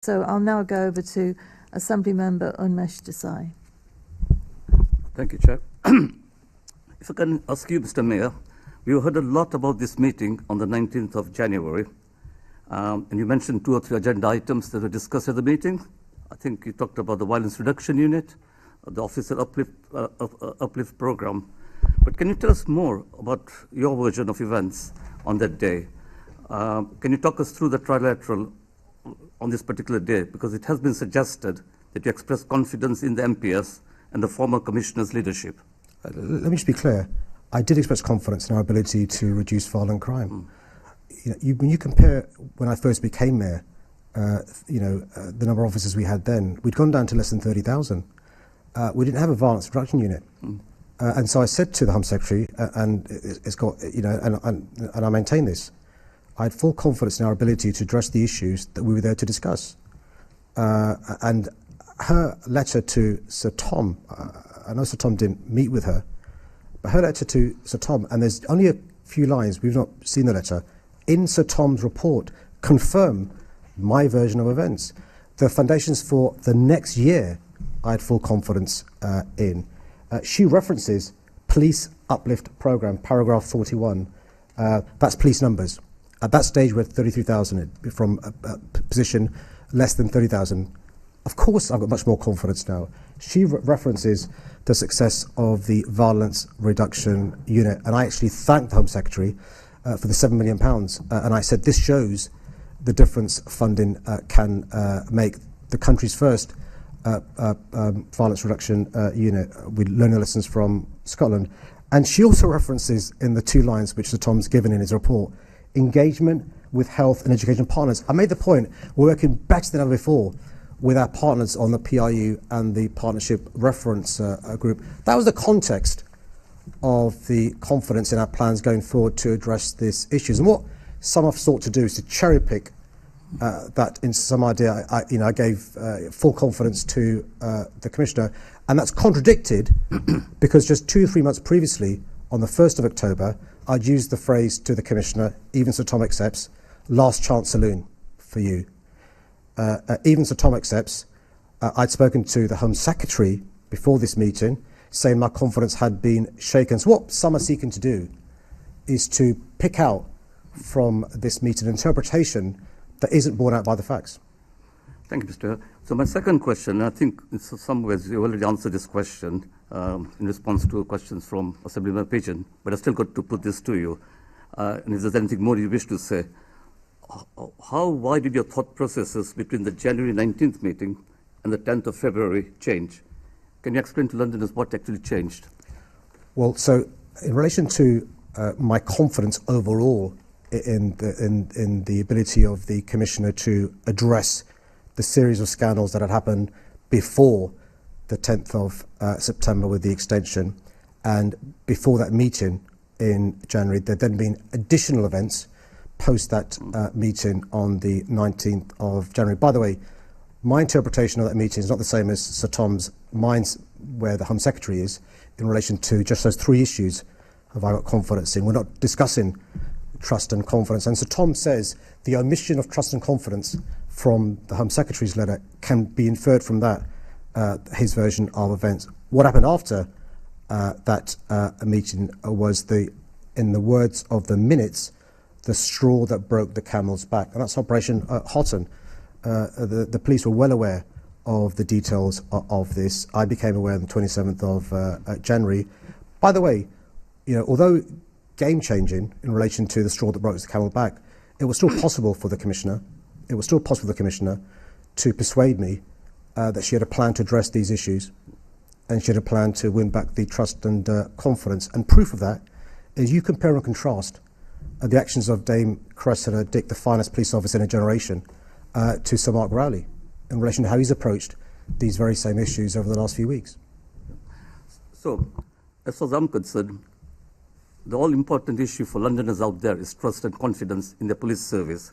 So I'll now go over to Assembly Member Umesh Desai. Thank you, Chair. If I can ask you, Mr. Mayor, we heard a lot about this meeting on the 19th of January, and you mentioned 2 or 3 agenda items that were discussed at the meeting. I think you talked about the Violence Reduction Unit, the Officer Uplift Program. But can you tell us more about your version of events on that day? Can you talk us through the Trilateral on this particular day? Because it has been suggested that you express confidence in the MPS and the former Commissioner's leadership. Let me just be clear. I did express confidence in our ability to reduce violent crime. When you compare when I first became mayor, the number of officers we had then, we'd gone down to less than 30,000. We didn't have a violence reduction unit. And so I said to the Home Secretary, and it's got, and I maintain this, I had full confidence in our ability to address the issues that we were there to discuss. And her letter to Sir Tom, I know Sir Tom didn't meet with her, but her letter to Sir Tom, and there's only a few lines, we've not seen the letter, in Sir Tom's report confirm my version of events. The foundations for the next year, I had full confidence in. She references Police Uplift Programme, paragraph 41. That's police numbers. At that stage, we're at 33,000 from a position less than 30,000. Of course, I've got much more confidence now. She references the success of the Violence Reduction Unit, and I actually thanked the Home Secretary for the £7 million. And I said, this shows the difference funding can make. The country's first violence reduction unit. We learn the lessons from Scotland. And she also references in the 2 lines which Sir Tom's given in his report, engagement with health and education partners. I made the point, we're working better than ever before with our partners on the PRU and the Partnership Reference Group. That was the context of the confidence in our plans going forward to address these issues. And what some have sought to do is to cherry pick that into some idea. I gave full confidence to the Commissioner, and that's contradicted because just 2 or 3 months previously, on the 1st of October, I'd used the phrase to the Commissioner, even Sir Tom accepts, last chance saloon for you. Even Sir Tom accepts, I'd spoken to the Home Secretary before this meeting, saying my confidence had been shaken. So what some are seeking to do is to pick out from this meeting an interpretation that isn't borne out by the facts. Thank you, Mr. So my second question, I think in some ways you already answered this question in response to questions from Assemblymember Pigeon, but I still got to put this to you. And if there's anything more you wish to say, why did your thought processes between the January 19th meeting and the 10th of February change? Can you explain to Londoners what actually changed? Well, so in relation to my confidence overall in the ability of the Commissioner to address the series of scandals that had happened before the 10th of September with the extension, and before that meeting in January, there'd then been additional events post that meeting on the 19th of January. By the way, my interpretation of that meeting is not the same as Sir Tom's, mine's where the Home Secretary is, in relation to just those 3 issues have I got confidence in. We're not discussing trust and confidence. And Sir Tom says the omission of trust and confidence from the Home Secretary's letter can be inferred from that, his version of events. What happened after that meeting was, in the words of the minutes, the straw that broke the camel's back. And that's Operation Houghton. The police were well aware of the details of this. I became aware on the 27th of January. By the way, although game-changing in relation to the straw that broke the camel's back, it was still possible for the Commissioner. It was still possible for the Commissioner to persuade me that she had a plan to address these issues, and she had a plan to win back the trust and confidence. And proof of that is you compare and contrast the actions of Dame Cressida Dick, the finest police officer in a generation, to Sir Mark Rowley in relation to how he's approached these very same issues over the last few weeks. So, as far as I'm concerned, the all-important issue for Londoners out there is trust and confidence in the police service.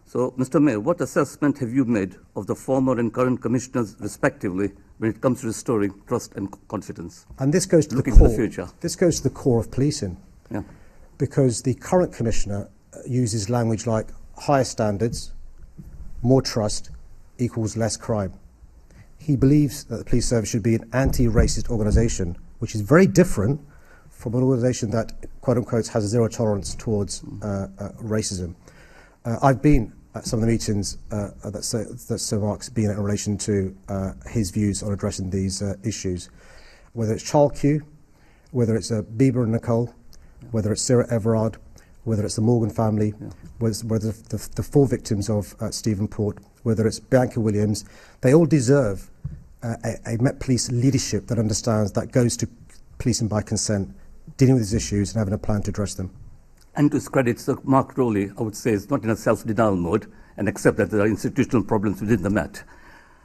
So, Mr. Mayor, what assessment have you made of the former and current commissioners, respectively, when it comes to restoring trust and confidence? And this goes to looking the core. To the future. This goes to the core of policing. Yeah. Because the current commissioner uses language like higher standards, more trust, equals less crime. He believes that the police service should be an anti-racist organisation, which is very different from an organisation that, quote-unquote, has a zero tolerance towards racism. I've been at some of the meetings that Sir Mark's been at in relation to his views on addressing these issues, whether it's Charles Q, whether it's Bieber and Nicole, whether it's Sarah Everard, whether it's the Morgan family, whether the 4 victims of Stephen Port, whether it's Bianca Williams. They all deserve a Met Police leadership that understands, that goes to policing by consent, dealing with these issues and having a plan to address them. And to his credit, Sir Mark Rowley, I would say, is not in a self-denial mode and accept that there are institutional problems within the Met.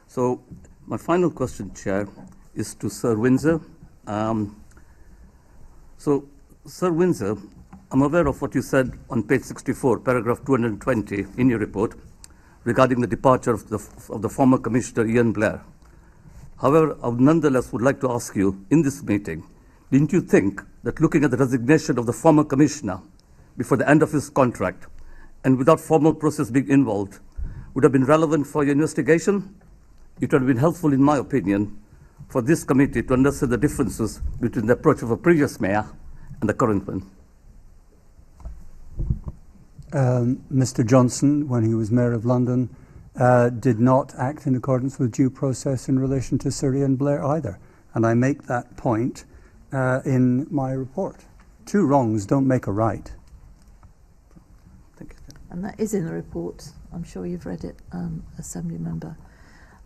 So my final question, Chair, is to Sir Windsor. So, Sir Windsor, I'm aware of what you said on page 64, paragraph 220 in your report regarding the departure of the former Commissioner Ian Blair. However, I nonetheless would like to ask you, in this meeting, didn't you think that looking at the resignation of the former Commissioner before the end of his contract and without formal process being involved would have been relevant for your investigation? It would have been helpful, in my opinion, for this committee to understand the differences between the approach of a previous mayor and the current one. Mr. Johnson, when he was Mayor of London, did not act in accordance with due process in relation to Sir Ian Blair either. And I make that point in my report. 2 wrongs don't make a right. Thank you. And that is in the report. I'm sure you've read it, Assembly Member.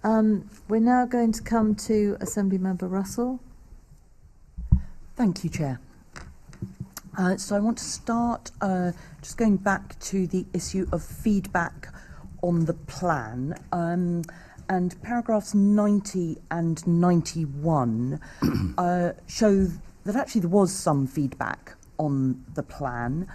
We're now going to come to Assembly Member Russell. Thank you, Chair. So I want to start just going back to the issue of feedback on the plan. And paragraphs 90 and 91 show that actually there was some feedback on the plan.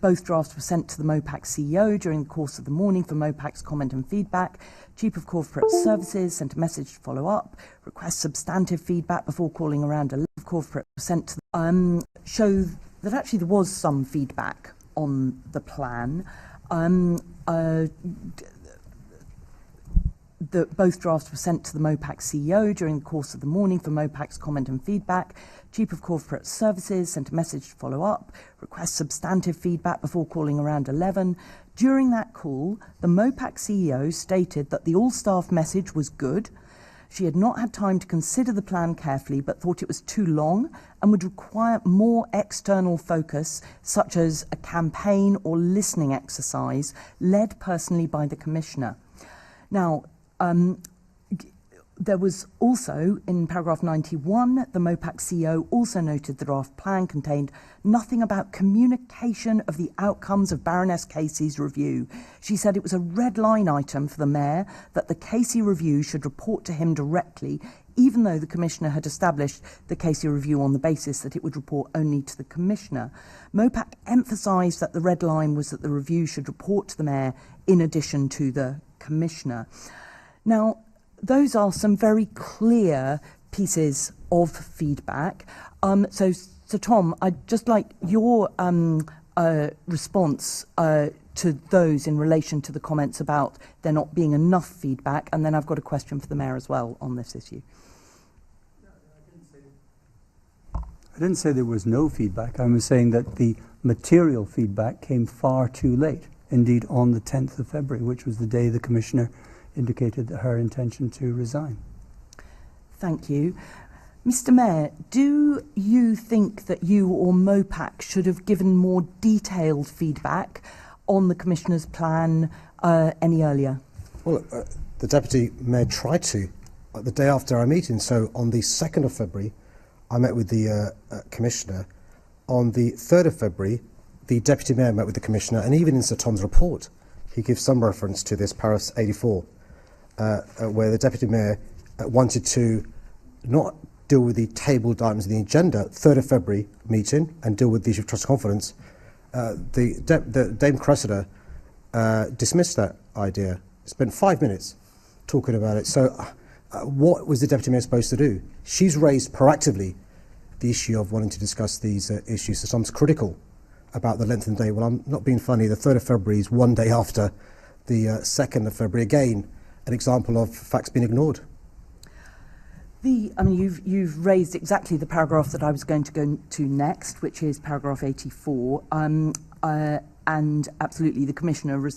Both drafts were sent to the MOPAC CEO during the course of the morning for MOPAC's comment and feedback. Chief of Corporate Services sent a message to follow up, request substantive feedback before calling around a corporate sent to show that actually there was some feedback on the plan. Both drafts were sent to the MOPAC CEO during the course of the morning for MOPAC's comment and feedback. Chief of Corporate Services sent a message to follow up, request substantive feedback before calling around 11. During that call, the MOPAC CEO stated that the all-staff message was good. She had not had time to consider the plan carefully, but thought it was too long and would require more external focus, such as a campaign or listening exercise led personally by the Commissioner. Now, there was also, in paragraph 91, the MOPAC CEO also noted the draft plan contained nothing about communication of the outcomes of Baroness Casey's review. She said it was a red line item for the Mayor that the Casey review should report to him directly, even though the Commissioner had established the Casey review on the basis that it would report only to the Commissioner. MOPAC emphasised that the red line was that the review should report to the Mayor in addition to the Commissioner. Now, those are some very clear pieces of feedback. So Tom, I'd just like your response to those in relation to the comments about there not being enough feedback, and then I've got a question for the Mayor as well on this issue. I didn't say there was no feedback. I was saying that the material feedback came far too late, indeed on the 10th of February, which was the day the Commissioner indicated that her intention to resign. Thank you. Mr. Mayor, do you think that you or MOPAC should have given more detailed feedback on the Commissioner's plan any earlier? Well, the Deputy Mayor tried to the day after our meeting. So on the 2nd of February, I met with the Commissioner. On the 3rd of February, the Deputy Mayor met with the Commissioner, and even in Sir Tom's report, he gives some reference to this, paragraph 84, where the Deputy Mayor wanted to not deal with the tabled items in the agenda, 3rd of February meeting, and deal with the issue of trust confidence. The Dame Cressida dismissed that idea, spent 5 minutes talking about it. So what was the Deputy Mayor supposed to do? She's raised proactively the issue of wanting to discuss these issues. So Tom's critical about the length of the day. Well, I'm not being funny. The 3rd of February is one day after the 2nd of February. Again, an example of facts being ignored. You've raised exactly the paragraph that I was going to go to next, which is paragraph 84. And absolutely, the Commissioner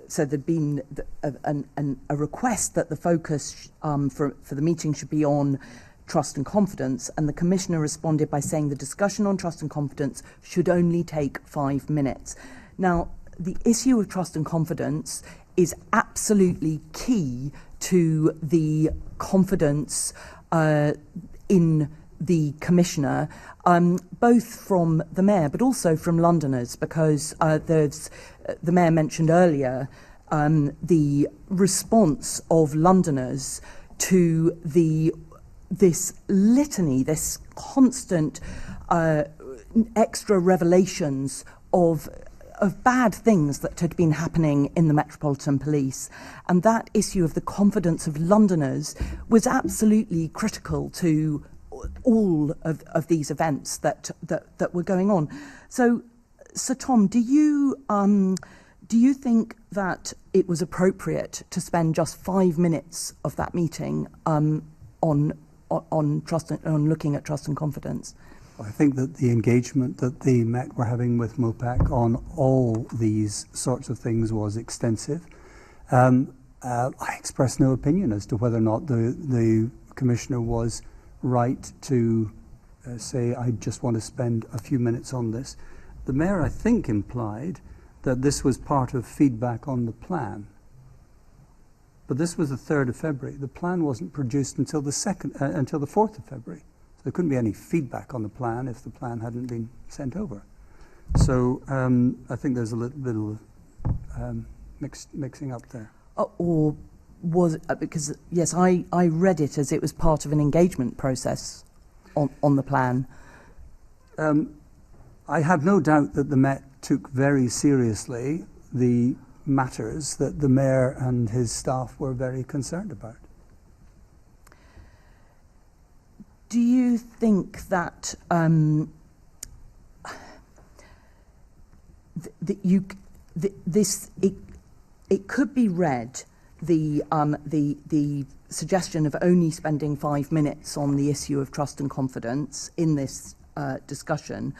said there'd been a request that the focus for the meeting should be on trust and confidence, and the Commissioner responded by saying the discussion on trust and confidence should only take 5 minutes. Now, the issue of trust and confidence is absolutely key to the confidence in the Commissioner, both from the Mayor but also from Londoners, because the Mayor mentioned earlier the response of Londoners to this litany, this constant extra revelations of bad things that had been happening in the Metropolitan Police. And that issue of the confidence of Londoners was absolutely critical to all of these events that were going on. So, Sir Tom, do you think that it was appropriate to spend just 5 minutes of that meeting on trust on looking at trust and confidence? I think that the engagement that the Met were having with MOPAC on all these sorts of things was extensive. I expressed no opinion as to whether or not the Commissioner was right to say, I just want to spend a few minutes on this. The Mayor, I think, implied that this was part of feedback on the plan. But this was the 3rd of February. The plan wasn't produced until the 4th of February. So there couldn't be any feedback on the plan if the plan hadn't been sent over. So I think there's a little bit of mixing up there. Or was it, because, yes, I read it as it was part of an engagement process on the plan. I have no doubt that the Met took very seriously the matters that the Mayor and his staff were very concerned about. Do you think that it could be read, the suggestion of only spending 5 minutes on the issue of trust and confidence in this discussion,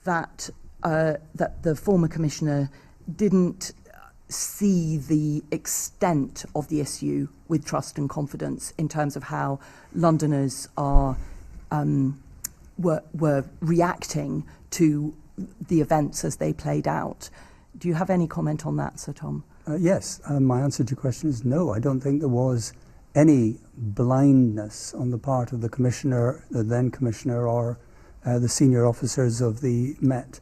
that the former Commissioner didn't see the extent of the issue with trust and confidence in terms of how Londoners were reacting to the events as they played out. Do you have any comment on that, Sir Tom? Yes, my answer to your question is no. I don't think there was any blindness on the part of the Commissioner, the then Commissioner, or the senior officers of the Met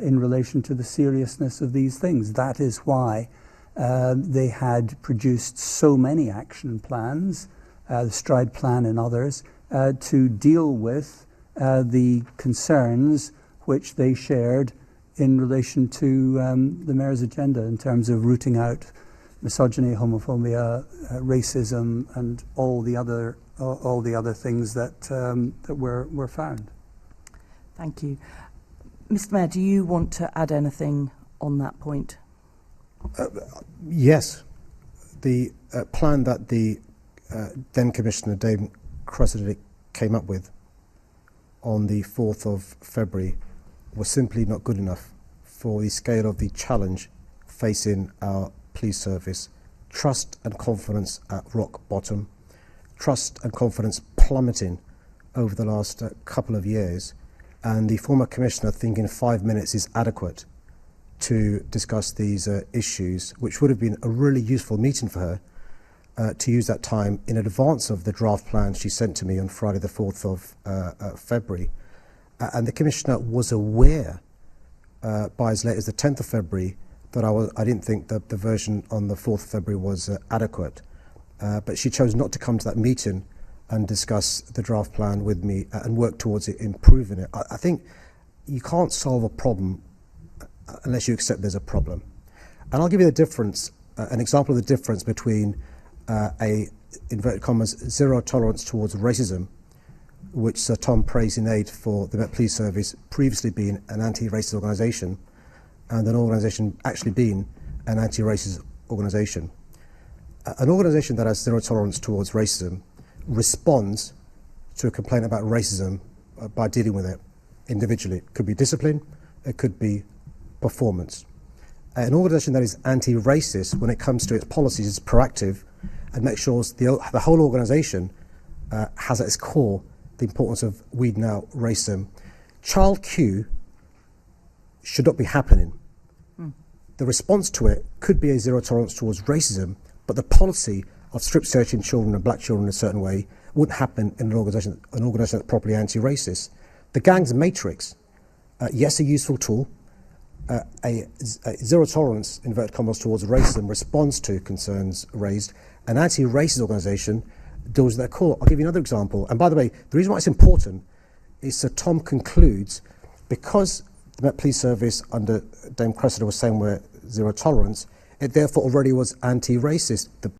in relation to the seriousness of these things. That is why they had produced so many action plans, the Stride Plan and others, to deal with the concerns which they shared in relation to the Mayor's agenda in terms of rooting out misogyny, homophobia, racism, and all the other things that were found. Thank you. Mr. Mayor, do you want to add anything on that point? Yes. The plan that the then Commissioner, Dame Cressida, came up with on the 4th of February was simply not good enough for the scale of the challenge facing our police service. Trust and confidence at rock bottom, trust and confidence plummeting over the last couple of years, and the former Commissioner thinking 5 minutes is adequate to discuss these issues, which would have been a really useful meeting for her to use that time in advance of the draft plan she sent to me on Friday the 4th of February. And the Commissioner was aware by as late as the 10th of February that I didn't think that the version on the 4th of February was adequate. But she chose not to come to that meeting and discuss the draft plan with me and work towards it, improving it. I think you can't solve a problem unless you accept there's a problem. And I'll give you the difference, an example of the difference between a, inverted commas, zero tolerance towards racism which Sir Tom praised in aid for the Met Police Service previously being an anti-racist organisation, and an organisation actually being an anti-racist organisation. An organisation that has zero tolerance towards racism responds to a complaint about racism by dealing with it individually. It could be discipline, it could be performance. An organisation that is anti-racist, when it comes to its policies, is proactive and makes sure the whole organisation has at its core the importance of weeding out racism. Child Q should not be happening. The response to it could be a zero tolerance towards racism, but the policy of strip searching children and black children in a certain way wouldn't happen in an organisation that's properly anti-racist. The gangs matrix, yes, a useful tool. A zero tolerance, inverted commas, towards racism responds to concerns raised. An anti-racist organisation deals with their core. I'll give you another example. And by the way, the reason why it's important is Sir Tom concludes, because the Met Police Service under Dame Cressida was saying we're zero tolerance, it therefore already was anti-racist. The